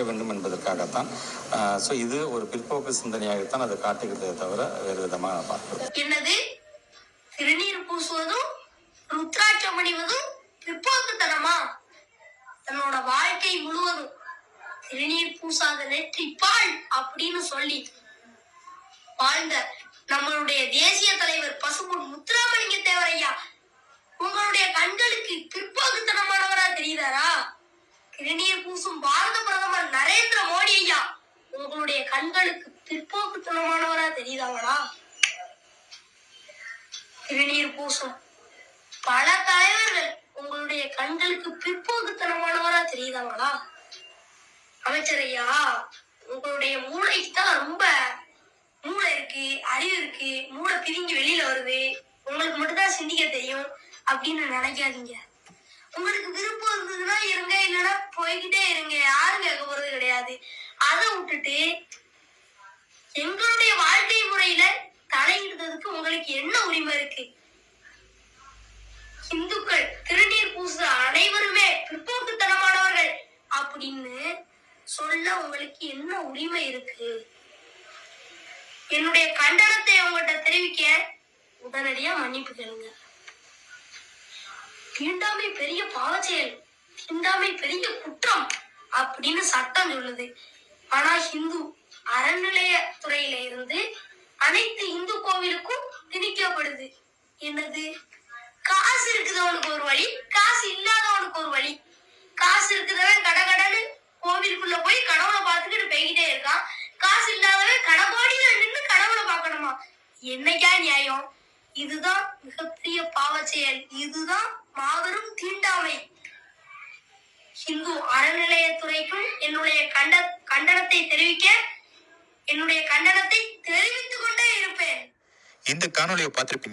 பார்க்க வேண்டும் என்பதற்காகத்தான். ஸோ இது ஒரு பிற்போக்கு சிந்தனையாகத்தான் அதை காட்டுகிறதே தவிர வேறு விதமாக பார்க்கிறோம். என்னது திருநீர் பூசுவதும் ருத்ராட்சம் அணிவதும் பிற்போக்குத்தனமா? தன்னோட வாழ்க்கை முழுவதும் திருநீர் பூசாத நெற்றி பால் அப்படின்னு சொல்லி வாழ்ந்த நம்மளுடைய தேசிய தலைவர் பசும்பொன் முத்துராமலிங்க தேவரையா உங்களுடைய கண்களுக்கு பிற்போக்குத்தனமானவரா தெரியுதாரா? திருநீர் பூசும் பாரத பிரதமர் நரேந்திர மோடி ஐயா உங்களுடைய கண்களுக்கு பிற்போக்குத்தனமானவரா தெரியுதாங்களா? திருநீர் பூசும் பல தலைவர்கள் உங்களுடைய கண்களுக்கு பிற்போக்குத்தனமானவரா தெரியுதாங்களா? அமைச்சரையா, உங்களுடைய மூளைக்கு தான் ரொம்ப மூளை இருக்கு, அறிவு இருக்கு, மூளை பிரிஞ்சு வெளியில வருது, உங்களுக்கு மட்டும்தான் சிந்திக்க தெரியும் அப்படின்னு நினைக்காதீங்க. உங்களுக்கு விருப்பம் இருந்ததுன்னா இருங்க, இல்லைன்னா போய்கிட்டே இருங்க, யாரும் கேட்க போறது கிடையாது. அதை விட்டுட்டு எங்களுடைய வாழ்க்கை முறையில தலையிடுறதுக்கு உங்களுக்கு என்ன உரிமை இருக்கு? இந்துக்கள் திருநீர் பூச அனைவருமே பிற்போக்குத்தனமானவர்கள் அப்படின்னு சொல்ல உங்களுக்கு என்ன உரிமை இருக்கு? என்னுடைய கண்டனத்தை உங்கள்கிட்ட தெரிவிக்க உடனடியா மன்னிப்பு கேளுங்க. தீண்டாமை பெரிய பாவச்செயல், தீண்டாமை பெரிய குற்றம் அப்படின்னு சட்டம் சொல்லுது. ஆனா ஹிந்து அறநிலையத்துறையில இருந்து அனைத்து இந்து கோவிலுக்கும் திணிக்கப்படுது. என்னது? காசு இருக்குதவனுக்கு ஒரு வழி, காசு இல்லாதவனுக்கு ஒரு வழி. காசு இருக்குதவன் கடகடன்னு கோவிலுக்குள்ள போய் கடவுளை பார்த்துக்கிட்டு போய்கிட்டே இருக்கான். காசு இல்லாதவன் கடகோடியில நின்று கடவுளை பார்க்கணுமா? என்னைக்கா நியாயம்? இதுதான் மிகப்பெரிய பாவச்செயல், இதுதான் மாபெரும் தீண்டாமை. ஹிந்து அறநிலையத்துறைக்கும் என்னுடைய கண்டனத்தை தெரிவிக்க என்னுடைய கண்டனத்தை தெரிவித்துக் கொண்டே இருப்பேன். இந்த காணொலியை பார்த்திருப்பீங்க.